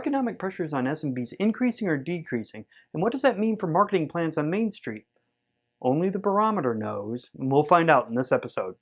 economic pressures on SMBs increasing or decreasing? And what does that mean for marketing plans on Main Street? Only the barometer knows, and we'll find out in this episode.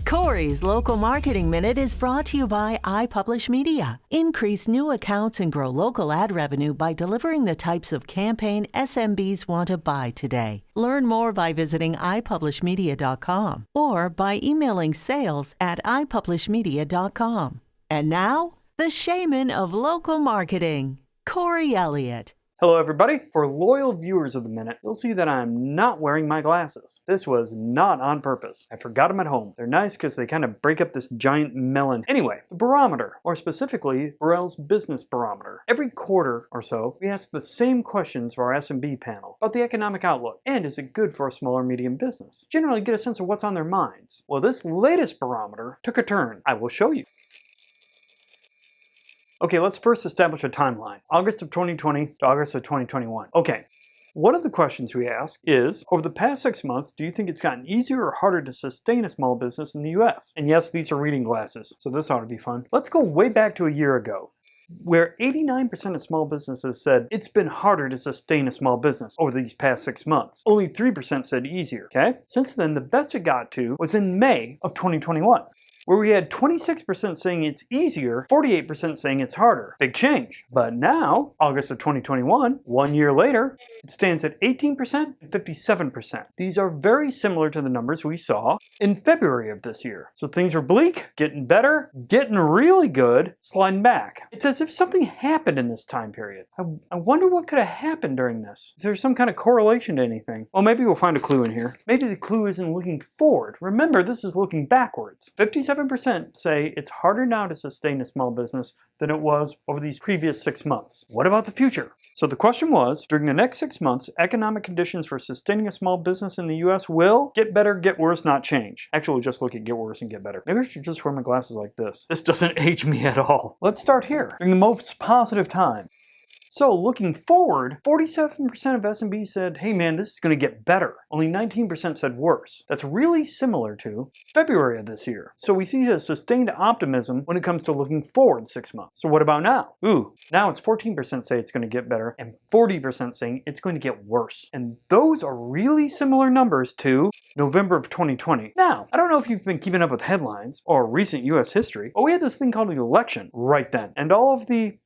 Corey's Local Marketing Minute is brought to you by iPublish Media. Increase new accounts and grow local ad revenue by delivering the types of campaign SMBs want to buy today. Learn more by visiting iPublishMedia.com or by emailing sales@iPublishMedia.com. And now, the shaman of local marketing, Corey Elliott. Hello everybody. For loyal viewers of the Minute, you'll see that I'm not wearing my glasses. This was not on purpose. I forgot them at home. They're nice because they kind of break up this giant melon. Anyway, the barometer, or specifically, Burrell's Business Barometer. Every quarter or so, we ask the same questions for our SMB panel about the economic outlook, and is it good for a small or medium business? Generally get a sense of what's on their minds. Well, this latest barometer took a turn. I will show you. Okay, let's first establish a timeline. August of 2020 to August of 2021. Okay, one of the questions we ask is, over the past 6 months, do you think it's gotten easier or harder to sustain a small business in the US? And yes, these are reading glasses, so this ought to be fun. Let's go way back to a year ago, where 89% of small businesses said it's been harder to sustain a small business over these past 6 months. Only 3% said easier, okay? Since then, the best it got to was in May of 2021. Where we had 26% saying it's easier, 48% saying it's harder. Big change. But now, August of 2021, 1 year later, it stands at 18% and 57%. These are very similar to the numbers we saw in February of this year. So things are bleak, getting better, getting really good, sliding back. It's as if something happened in this time period. I wonder what could have happened during this. If there's some kind of correlation to anything. Well, maybe we'll find a clue in here. Maybe the clue isn't looking forward. Remember, this is looking backwards. 57% say it's harder now to sustain a small business than it was over these previous 6 months. What about the future? So the question was, during the next 6 months, economic conditions for sustaining a small business in the US will get better, get worse, not change. Actually, just look at get worse and get better. Maybe I should just wear my glasses like this. This doesn't age me at all. Let's start here, during the most positive time. So looking forward, 47% of SMBs said, hey man, this is going to get better. Only 19% said worse. That's really similar to February of this year. So we see a sustained optimism when it comes to looking forward 6 months. So what about now? Now it's 14% say it's going to get better and 40% saying it's going to get worse. And those are really similar numbers to November of 2020. Now, I don't know if you've been keeping up with headlines or recent US history, but we had this thing called the election right then. And all of the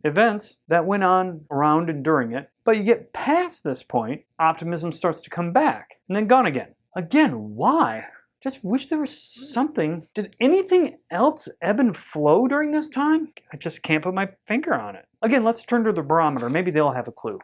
events that went on around and during it. But you get past this point, optimism starts to come back and then gone again. Again, why? Just wish there was something. Did anything else ebb and flow during this time? I just can't put my finger on it. Again, let's turn to the barometer. Maybe they'll have a clue.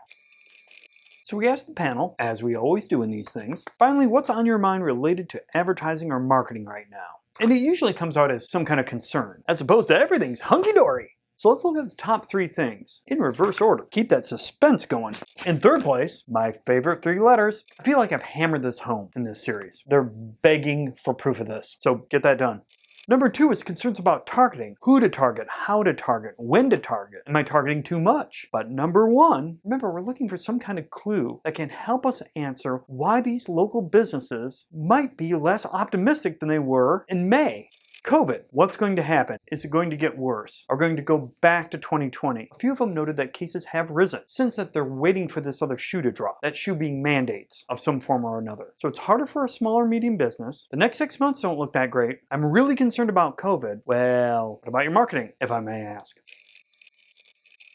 So we asked the panel, as we always do in these things, finally, what's on your mind related to advertising or marketing right now? And it usually comes out as some kind of concern, as opposed to everything's hunky-dory. So let's look at the top 3 things in reverse order. Keep that suspense going. In third place, my favorite 3 letters. I feel like I've hammered this home in this series. They're begging for proof of this. So get that done. Number 2 is concerns about targeting. Who to target, how to target, when to target. Am I targeting too much? But number 1, remember, we're looking for some kind of clue that can help us answer why these local businesses might be less optimistic than they were in May. COVID, what's going to happen? Is it going to get worse? Are we going to go back to 2020? A few of them noted that cases have risen, since that they're waiting for this other shoe to drop. That shoe being mandates of some form or another. So it's harder for a small or medium business. The next 6 months don't look that great. I'm really concerned about COVID. Well, what about your marketing, if I may ask?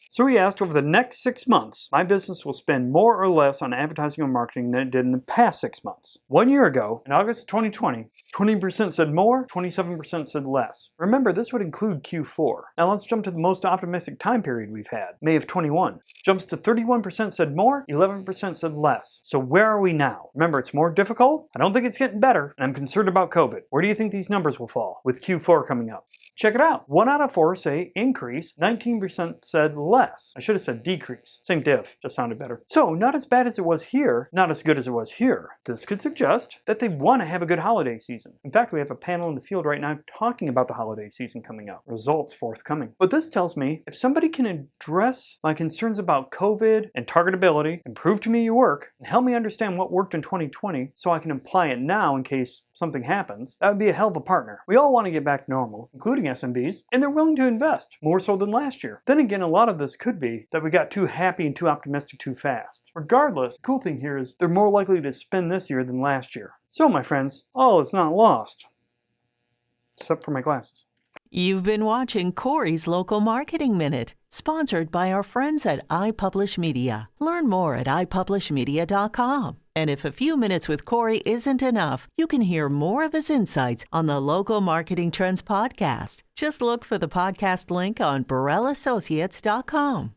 So we asked, over the next 6 months, my business will spend more or less on advertising and marketing than it did in the past 6 months. 1 year ago, in August of 2020, 20% said more, 27% said less. Remember, this would include Q4. Now let's jump to the most optimistic time period we've had, May of 21. Jumps to 31% said more, 11% said less. So where are we now? Remember, it's more difficult. I don't think it's getting better, and I'm concerned about COVID. Where do you think these numbers will fall with Q4 coming up? Check it out. 1 out of 4 say increase, 19% said less. I should have said decrease. Same diff, just sounded better. So not as bad as it was here, not as good as it was here. This could suggest that they want to have a good holiday season. In fact, we have a panel in the field right now talking about the holiday season coming up. Results forthcoming. But this tells me if somebody can address my concerns about COVID and targetability and prove to me you work and help me understand what worked in 2020 so I can apply it now in case something happens, that would be a hell of a partner. We all want to get back to normal, including SMBs, and they're willing to invest, more so than last year. Then again, a lot of this could be that we got too happy and too optimistic too fast. Regardless, the cool thing here is they're more likely to spend this year than last year. So, my friends, all is not lost. Except for my glasses. You've been watching Corey's Local Marketing Minute, sponsored by our friends at iPublish Media. Learn more at iPublishMedia.com. And if a few minutes with Corey isn't enough, you can hear more of his insights on the Local Marketing Trends podcast. Just look for the podcast link on BurrellAssociates.com.